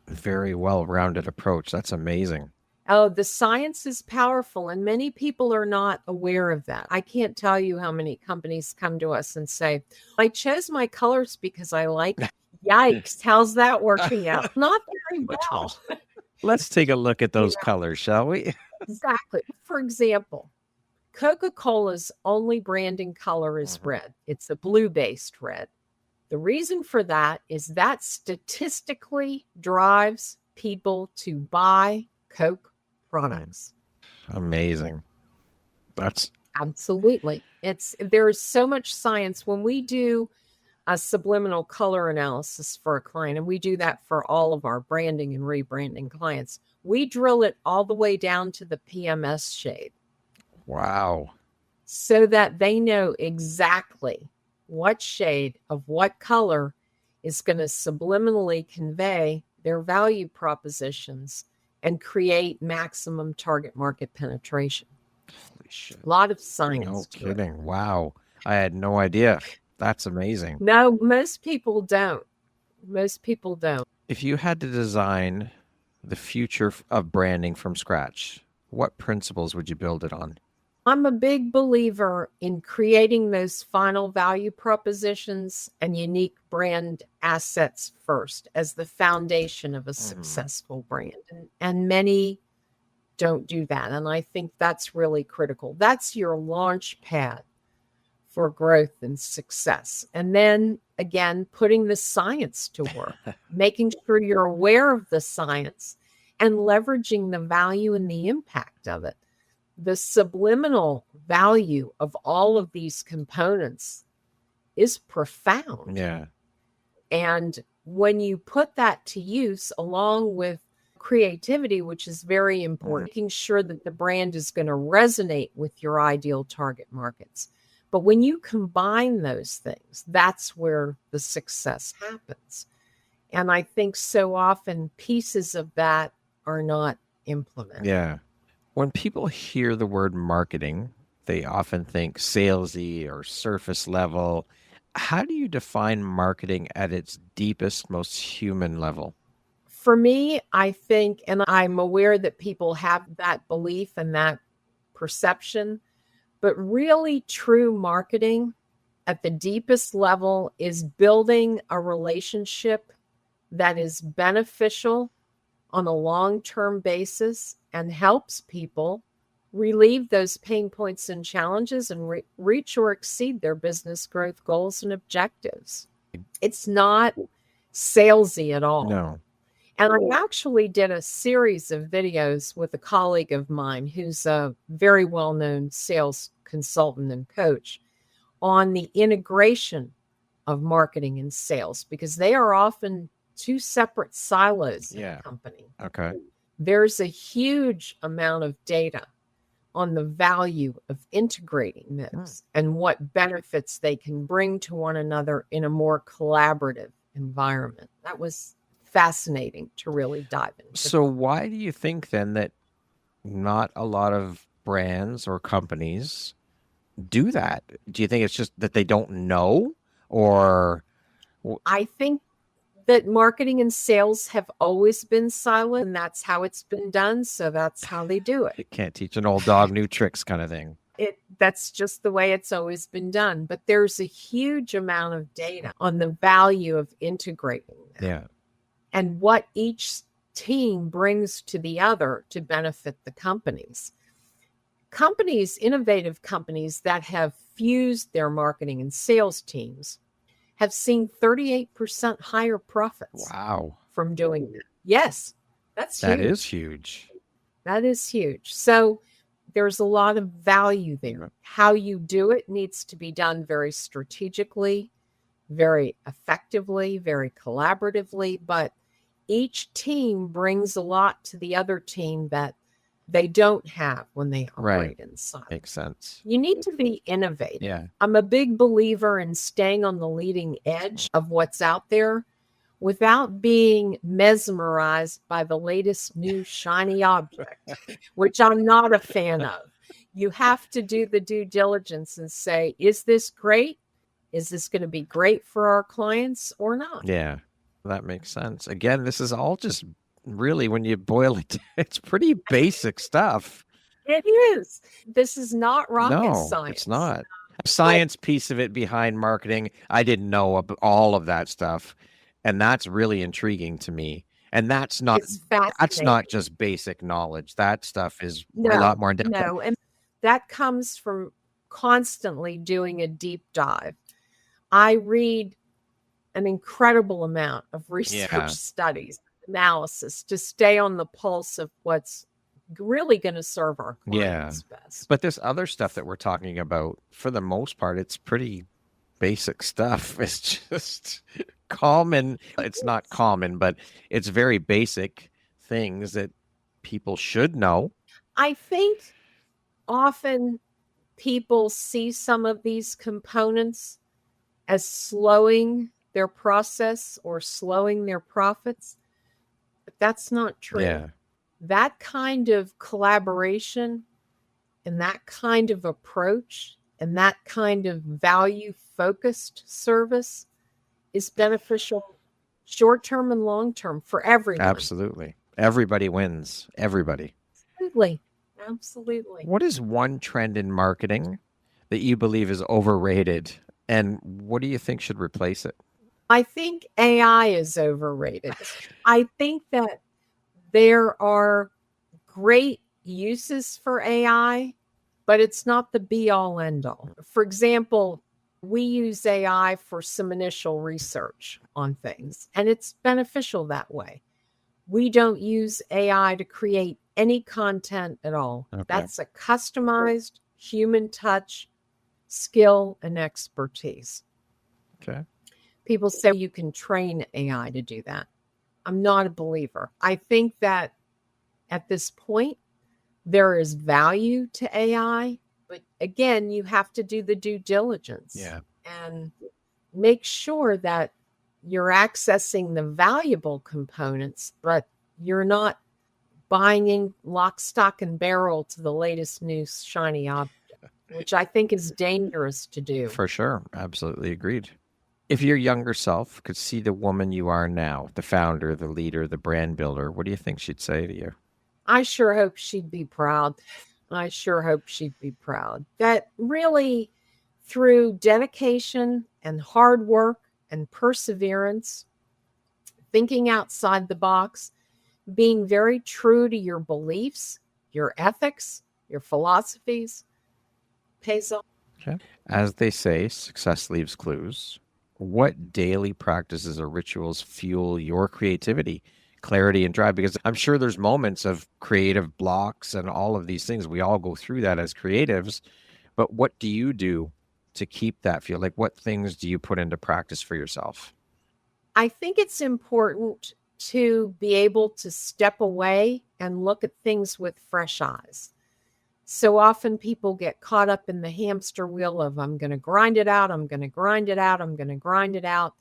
Very well-rounded approach. That's amazing. Oh, the science is powerful, and many people are not aware of that. I can't tell you how many companies come to us and say, I chose my colors because I like it. Yikes, how's that working out? Not very well. Let's take a look at those colors, shall we? Exactly. For example, Coca-Cola's only branding color is red. It's a blue-based red. The reason for that is that statistically drives people to buy Coke products. Amazing. That's absolutely. There's so much science when we do a subliminal color analysis for a client, and we do that for all of our branding and rebranding clients. We drill it all the way down to the PMS shade. wow. So that they know exactly what shade of what color is going to subliminally convey their value propositions and create maximum target market penetration. Holy shit. A lot of No science to it. kidding. Wow. I had no idea. That's amazing. No, most people don't. Most people don't. If you had to design the future of branding from scratch, what principles would you build it on? I'm a big believer in creating those final value propositions and unique brand assets first as the foundation of a successful brand. And many don't do that. And I think that's really critical. That's your launch pad for growth and success. And then again, putting the science to work, making sure you're aware of the science and leveraging the value and the impact of it. The subliminal value of all of these components is profound. Yeah. And when you put that to use along with creativity, which is very important, making sure that the brand is going to resonate with your ideal target markets. But when you combine those things, that's where the success happens. And I think so often pieces of that are not implemented. Yeah. When people hear the word marketing, they often think salesy or surface level. How do you define marketing at its deepest, most human level? For me, I think, and I'm aware that people have that belief and that perception, but really true marketing at the deepest level is building a relationship that is beneficial on a long-term basis and helps people relieve those pain points and challenges and reach or exceed their business growth goals and objectives. It's not salesy at all. No. And I actually did a series of videos with a colleague of mine who's a very well-known sales consultant and coach on the integration of marketing and sales, because they are often two separate silos in a company. Okay. There's a huge amount of data on the value of integrating those and what benefits they can bring to one another in a more collaborative environment. That was fascinating to really dive into. So why do you think then that not a lot of brands or companies do that? Do you think it's just that they don't know, or? I think that marketing and sales have always been silent, and that's how it's been done. So that's how they do it. You can't teach an old dog new tricks kind of thing. That's just the way it's always been done. But there's a huge amount of data on the value of integrating them. Yeah. And what each team brings to the other to benefit the companies. Companies, innovative companies that have fused their marketing and sales teams have seen 38% higher profits. Wow. From doing that. Yes, that's huge. That is huge. That is huge. So there's a lot of value there. How you do it needs to be done very strategically, very effectively, very collaboratively, but each team brings a lot to the other team that they don't have when they operate inside. Makes sense. You need to be innovative. Yeah. I'm a big believer in staying on the leading edge of what's out there without being mesmerized by the latest new shiny object, which I'm not a fan of. You have to do the due diligence and say, is this great? Is this going to be great for our clients or not? Yeah, that makes sense. Again, this is all just really, when you boil it, it's pretty basic stuff. It is. This is not rocket science. No, it's not. Science piece of it behind marketing, I didn't know about all of that stuff. And that's really intriguing to me. And that's not just basic knowledge. That stuff is a lot more in depth. No, and that comes from constantly doing a deep dive. I read an incredible amount of research studies, analysis to stay on the pulse of what's really going to serve our clients best. But this other stuff that we're talking about, for the most part, it's pretty basic stuff. It's just common. It's not common, but it's very basic things that people should know. I think often people see some of these components as slowing their process or slowing their profits, but that's not true. Yeah. That kind of collaboration and that kind of approach and that kind of value-focused service is beneficial short-term and long-term for everyone. Absolutely. Everybody wins. Everybody. Absolutely. Absolutely. What is one trend in marketing that you believe is overrated, and what do you think should replace it? I think AI is overrated. I think that there are great uses for AI, but it's not the be-all end-all. For example, we use AI for some initial research on things, and it's beneficial that way. We don't use AI to create any content at all. Okay. That's a customized human touch, skill, and expertise. Okay. People say you can train AI to do that. I'm not a believer. I think that at this point, there is value to AI, but again, you have to do the due diligence. Yeah. And make sure that you're accessing the valuable components, but you're not buying in lock, stock, and barrel to the latest new shiny object, which I think is dangerous to do. For sure. Absolutely agreed. If your younger self could see the woman you are now, the founder, the leader, the brand builder, what do you think she'd say to you? I sure hope she'd be proud. I sure hope she'd be proud. That really, through dedication and hard work and perseverance, thinking outside the box, being very true to your beliefs, your ethics, your philosophies, pays off. Okay. As they say, success leaves clues. What daily practices or rituals fuel your creativity, clarity, and drive? Because I'm sure there's moments of creative blocks and all of these things. We all go through that as creatives. But what do you do to keep that feel? Like, what things do you put into practice for yourself? I think it's important to be able to step away and look at things with fresh eyes. So often people get caught up in the hamster wheel of, I'm going to grind it out, I'm going to grind it out, I'm going to grind it out.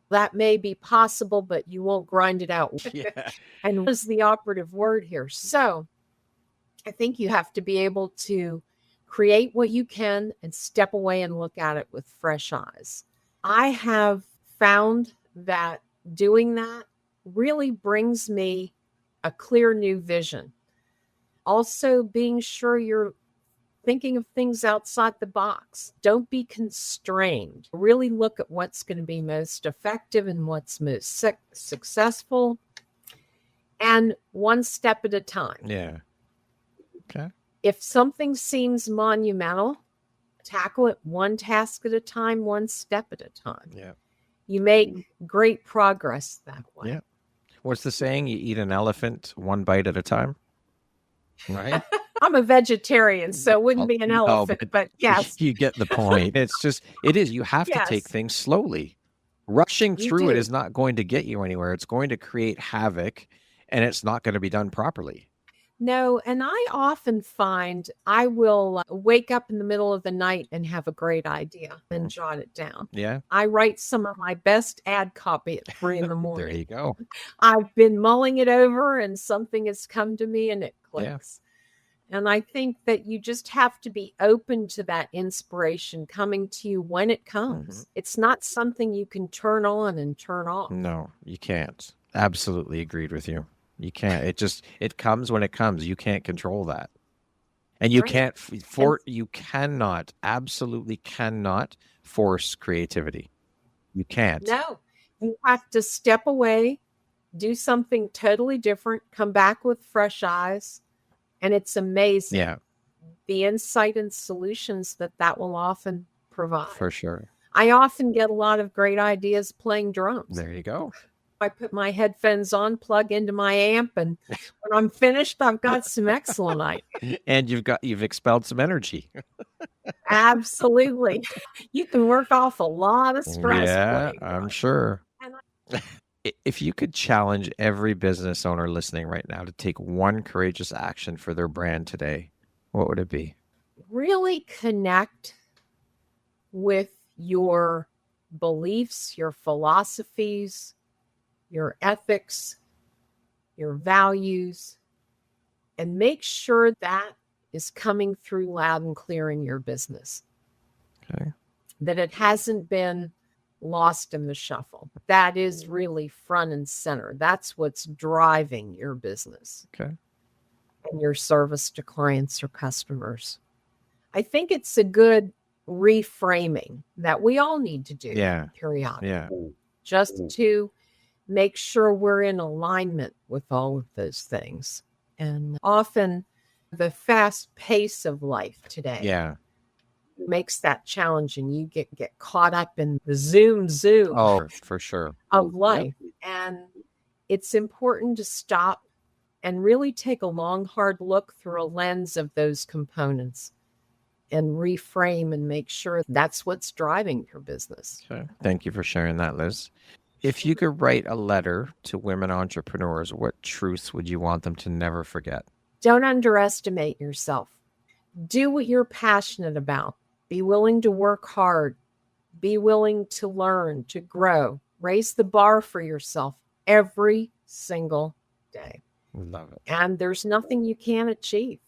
That may be possible, but you won't grind it out. Yeah. And what is the operative word here? So I think you have to be able to create what you can and step away and look at it with fresh eyes. I have found that doing that really brings me a clear new vision. Also, being sure you're thinking of things outside the box. Don't be constrained. Really look at what's going to be most effective and what's most successful, and one step at a time. Yeah. Okay. If something seems monumental, tackle it one task at a time, one step at a time. Yeah. You make great progress that way. Yeah. What's the saying? You eat an elephant one bite at a time, right? I'm a vegetarian, so it wouldn't be an elephant, but yes. You get the point. It's just, it is. You have to take things slowly. Rushing through it is not going to get you anywhere. It's going to create havoc, and it's not going to be done properly. No, and I often find I will wake up in the middle of the night and have a great idea and jot it down. Yeah. I write some of my best ad copy at 3 a.m. There you go. I've been mulling it over and something has come to me and it clicks. Yeah. And I think that you just have to be open to that inspiration coming to you when it comes. Mm-hmm. It's not something you can turn on and turn off. No, you can't. Absolutely agreed with you. You can't. It comes when it comes. You can't control that. And you can't you cannot, absolutely cannot force creativity. You can't. No, you have to step away, do something totally different, come back with fresh eyes. And it's amazing. Yeah. The insight and solutions that will often provide. For sure. I often get a lot of great ideas playing drums. There you go. I put my headphones on, plug into my amp, and when I'm finished, I've got some excellent ideas. And you've expelled some energy. Absolutely. You can work off a lot of stress. Yeah, I'm sure. If you could challenge every business owner listening right now to take one courageous action for their brand today, what would it be? Really connect with your beliefs, your philosophies, your ethics, your values, and make sure that is coming through loud and clear in your business. Okay. That it hasn't been lost in the shuffle. That is really front and center. That's what's driving your business. Okay. And your service to clients or customers. I think it's a good reframing that we all need to do periodically. Yeah. Just to make sure we're in alignment with all of those things. And often the fast pace of life today makes that challenging. You get caught up in the zoom Oh, for sure. of life. And it's important to stop and really take a long, hard look through a lens of those components and reframe and make sure that's what's driving your business. Okay. Thank you for sharing that, Liz. If you could write a letter to women entrepreneurs, what truths would you want them to never forget? Don't underestimate yourself. Do what you're passionate about. Be willing to work hard. Be willing to learn, to grow. Raise the bar for yourself every single day. Love it. And there's nothing you can't achieve.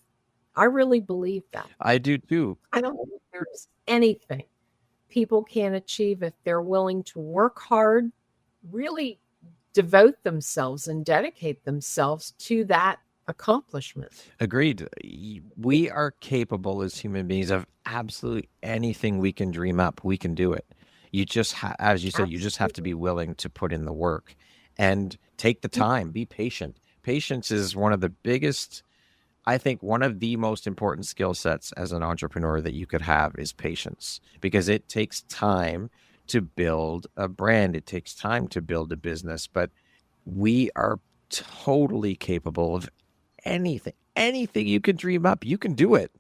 I really believe that. I do too. I don't think there's anything people can't achieve if they're willing to work hard, really devote themselves and dedicate themselves to that accomplishment. Agreed. We are capable as human beings of absolutely anything we can dream up. We can do it. You just, as you said, you just have to be willing to put in the work and take the time, be patient. Patience is one of the biggest, I think one of the most important skill sets as an entrepreneur that you could have is patience, because it takes time to build a brand. It takes time to build a business, but we are totally capable of anything you can dream up. You can do it.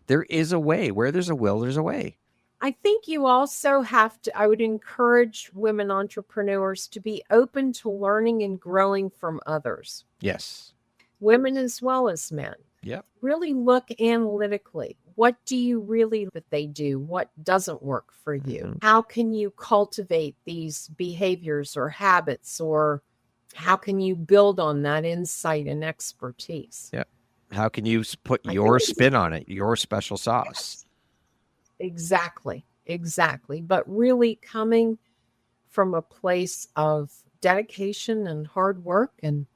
There is a way. Where there's a will, there's a way. I think you also have to, I would encourage women entrepreneurs to be open to learning and growing from others. Yes. Women as well as men. Yep. Really look analytically. What do you really that they do? What doesn't work for you? Mm-hmm. How can you cultivate these behaviors or habits, or how can you build on that insight and expertise? Yeah. How can you put your spin on it, your special sauce? Exactly. But really coming from a place of dedication and hard work, and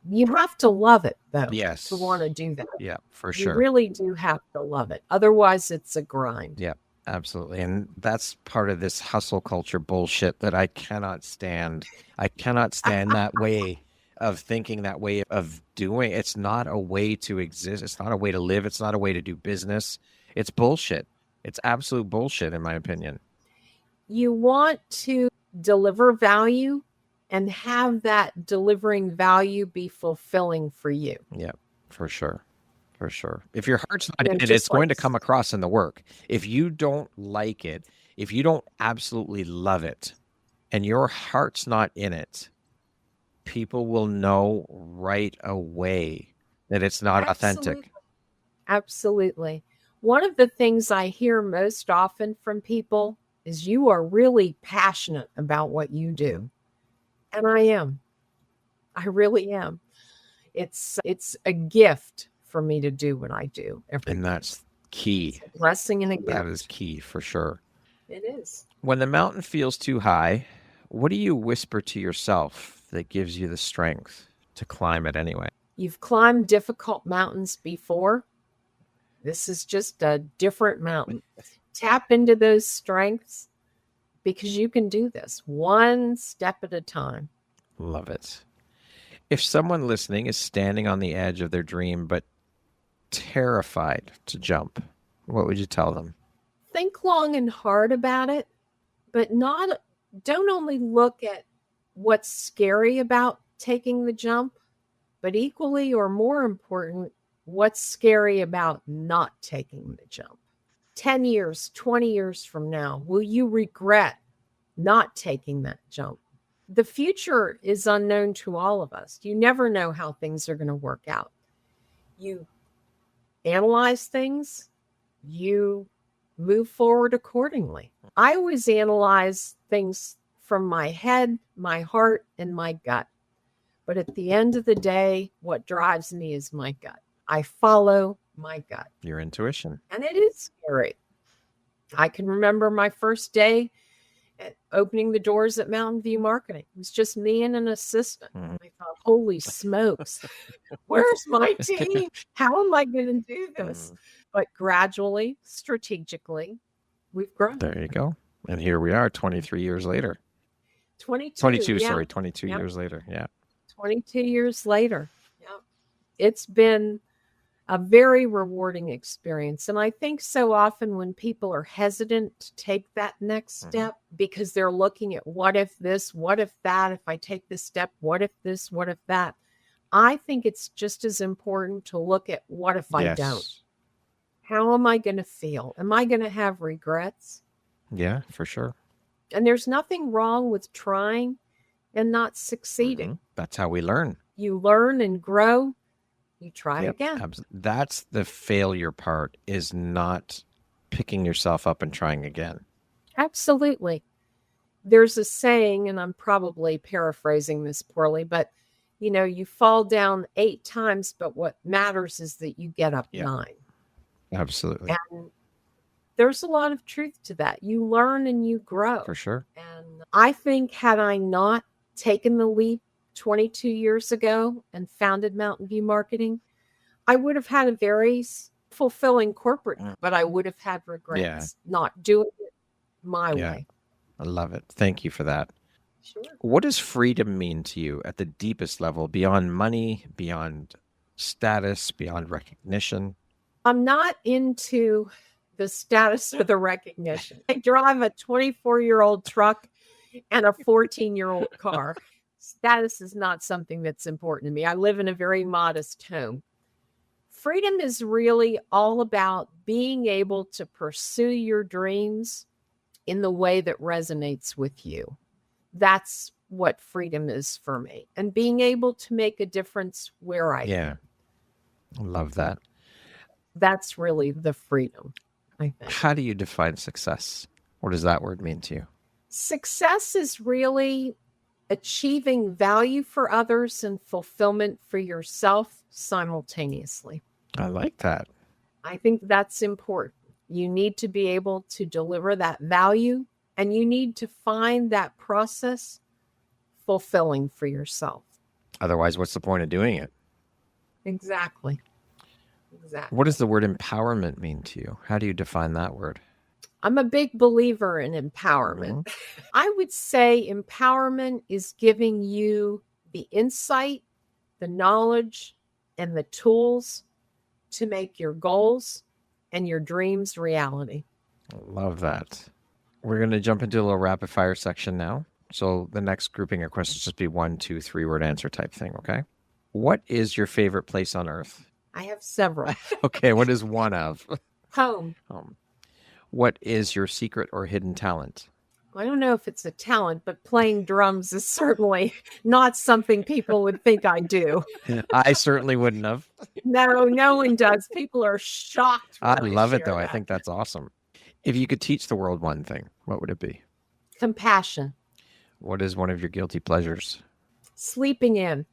you have to love it though. Yes. To want to do that. Yeah, for sure. You really do have to love it. Otherwise it's a grind. Yeah, absolutely. And that's part of this hustle culture bullshit that I cannot stand. I cannot stand that way of thinking, that way of doing. It's not a way to exist. It's not a way to live. It's not a way to do business. It's bullshit. It's absolute bullshit, in my opinion. You want to deliver value and have that delivering value be fulfilling for you. Yeah, for sure. For sure. If your heart's not in it, it's going to come across in the work. If you don't like it, if you don't absolutely love it, and your heart's not in it, people will know right away that it's not authentic. Absolutely. One of the things I hear most often from people is you are really passionate about what you do. And I am. I really am. It's a gift for me to do what I do. And that's key. It's a blessing and a gift. That is key for sure. It is. When the mountain feels too high, what do you whisper to yourself that gives you the strength to climb it anyway? You've climbed difficult mountains before. This is just a different mountain. Tap into those strengths, because you can do this one step at a time. Love it. If someone listening is standing on the edge of their dream but terrified to jump, what would you tell them? Think long and hard about it, but don't only look at what's scary about taking the jump, but equally or more important, what's scary about not taking the jump. 10 years, 20 years from now, will you regret not taking that jump? The future is unknown to all of us. You never know how things are going to work out. You analyze things, you move forward accordingly. I always analyze things from my head, my heart, and my gut. But at the end of the day, what drives me is my gut. I follow my gut. Your intuition. And it is scary. I can remember my first day at opening the doors at Mountain View Marketing. It was just me and an assistant. I thought, holy smokes, where's my team? How am I going to do this? But gradually, strategically, we've grown. There you go. And here we are 23 years later. 22 years later. Yeah. 22 years later. Yeah. It's been a very rewarding experience. And I think so often when people are hesitant to take that next step because they're looking at what if this, what if that, if I take this step, what if this, what if that, I think it's just as important to look at what if I don't. How am I going to feel? Am I going to have regrets? Yeah, for sure. And there's nothing wrong with trying and not succeeding. That's how we learn. You learn and grow. You try again. That's the failure part, is not picking yourself up and trying again. Absolutely. There's a saying, and I'm probably paraphrasing this poorly, but you fall down 8 times, but what matters is that you get up 9. Absolutely. And there's a lot of truth to that. You learn and you grow. For sure. And I think had I not taken the leap 22 years ago and founded Mountain View Marketing, I would have had a very fulfilling corporate, but I would have had regrets not doing it my way. I love it. Thank you for that. Sure. What does freedom mean to you at the deepest level, beyond money, beyond status, beyond recognition? I'm not into the status or the recognition. I drive a 24-year-old truck and a 14-year-old car. Status is not something that's important to me. I live in a very modest home. Freedom is really all about being able to pursue your dreams in the way that resonates with you. That's what freedom is for me. And being able to make a difference where I am. I love that. That's really the freedom, I think. How do you define success? What does that word mean to you? Success is really achieving value for others and fulfillment for yourself simultaneously. I like that. I think that's important. You need to be able to deliver that value, and you need to find that process fulfilling for yourself. Otherwise, what's the point of doing it? Exactly. What does the word empowerment mean to you? How do you define that word? I'm a big believer in empowerment. I would say empowerment is giving you the insight, the knowledge, and the tools to make your goals and your dreams reality. I love that. We're going to jump into a little rapid fire section now. So the next grouping of questions just be 1, 2, 3 word answer type thing. Okay. What is your favorite place on earth? I have several. Okay. What is one of? Home. What is your secret or hidden talent? I don't know if it's a talent, but playing drums is certainly not something people would think I do. I certainly wouldn't have. No one does. People are shocked. I love it, though. I think that's awesome. If you could teach the world one thing, what would it be? Compassion. What is one of your guilty pleasures? Sleeping in,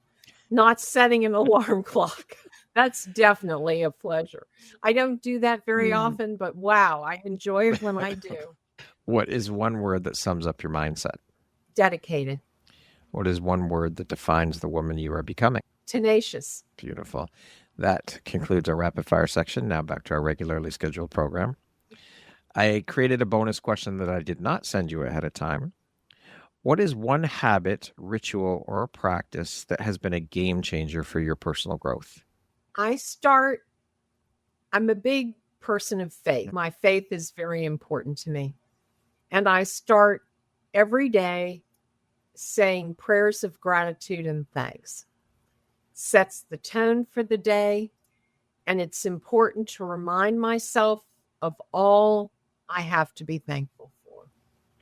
not setting an alarm clock. That's definitely a pleasure. I don't do that very often, but wow, I enjoy it when I do. What is one word that sums up your mindset? Dedicated. What is one word that defines the woman you are becoming? Tenacious. Beautiful. That concludes our rapid fire section. Now back to our regularly scheduled program. I created a bonus question that I did not send you ahead of time. What is one habit, ritual, or practice that has been a game changer for your personal growth? I'm a big person of faith. My faith is very important to me. And I start every day saying prayers of gratitude and thanks. Sets the tone for the day. And it's important to remind myself of all I have to be thankful for.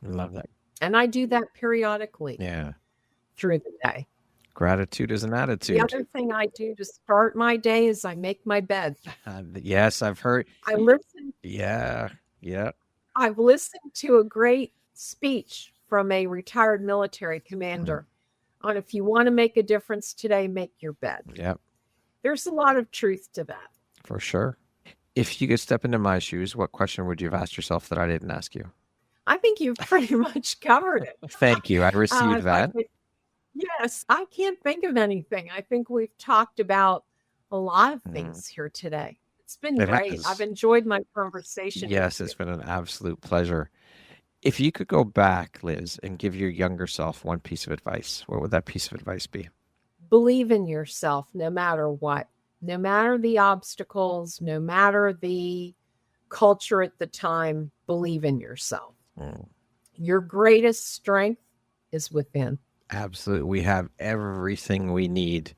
I love that. And I do that periodically through the day. Gratitude is an attitude. The other thing I do to start my day is I make my bed. Yes, I've heard. I listen. Yeah. I've listened to a great speech from a retired military commander on if you want to make a difference today, make your bed. Yep. There's a lot of truth to that. For sure. If you could step into my shoes, what question would you have asked yourself that I didn't ask you? I think you've pretty much covered it. Thank you. I received that. Yes, I can't think of anything. I think we've talked about a lot of things here today. It's been great. I've enjoyed my conversation. Yes, it's been an absolute pleasure. If you could go back, Liz, and give your younger self one piece of advice, what would that piece of advice be? Believe in yourself no matter what, no matter the obstacles, no matter the culture at the time, believe in yourself. Your greatest strength is within. Absolutely. We have everything we need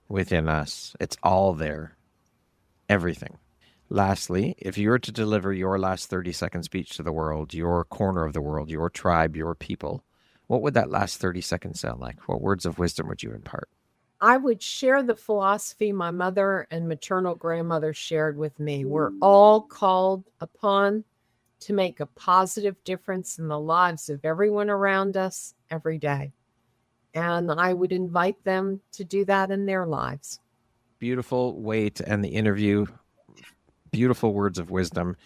within us. It's all there. Everything. Lastly, if you were to deliver your last 30-second speech to the world, your corner of the world, your tribe, your people, what would that last 30 seconds sound like? What words of wisdom would you impart? I would share the philosophy my mother and maternal grandmother shared with me. We're all called upon to make a positive difference in the lives of everyone around us every day. And I would invite them to do that in their lives. Beautiful way to end the interview. Beautiful words of wisdom.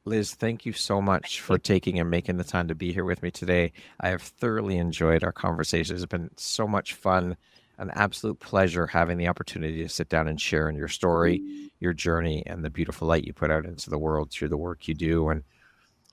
Liz, thank you so much for taking and making the time to be here with me today. I have thoroughly enjoyed our conversation. It's been so much fun, an absolute pleasure having the opportunity to sit down and share in your story, your journey, and the beautiful light you put out into the world through the work you do. And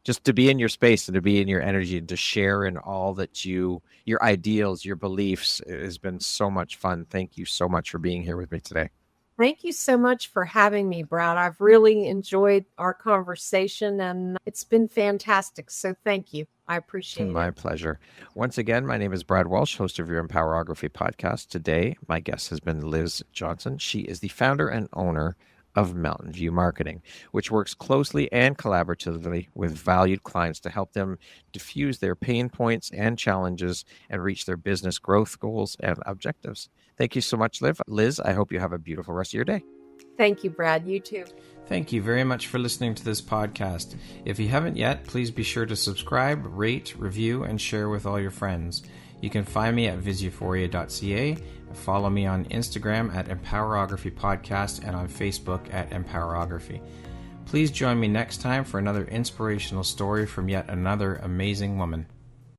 just to be in your space and to be in your energy and to share in all that your ideals, your beliefs, it has been so much fun. Thank you so much for being here with me today. Thank you so much for having me, Brad. I've really enjoyed our conversation and it's been fantastic. So thank you. I appreciate it. My pleasure. Once again, my name is Brad Walsh, host of your Empowerography podcast. Today, my guest has been Liz Johnson. She is the founder and owner of Mountain View Marketing, which works closely and collaboratively with valued clients to help them diffuse their pain points and challenges and reach their business growth goals and objectives. Thank you so much, Liz. I hope you have a beautiful rest of your day. Thank you, Brad. You too. Thank you very much for listening to this podcast. If you haven't yet, please be sure to subscribe, rate, review, and share with all your friends. You can find me at visuphoria.ca. Follow me on Instagram at Empowerography Podcast and on Facebook at Empowerography. Please join me next time for another inspirational story from yet another amazing woman.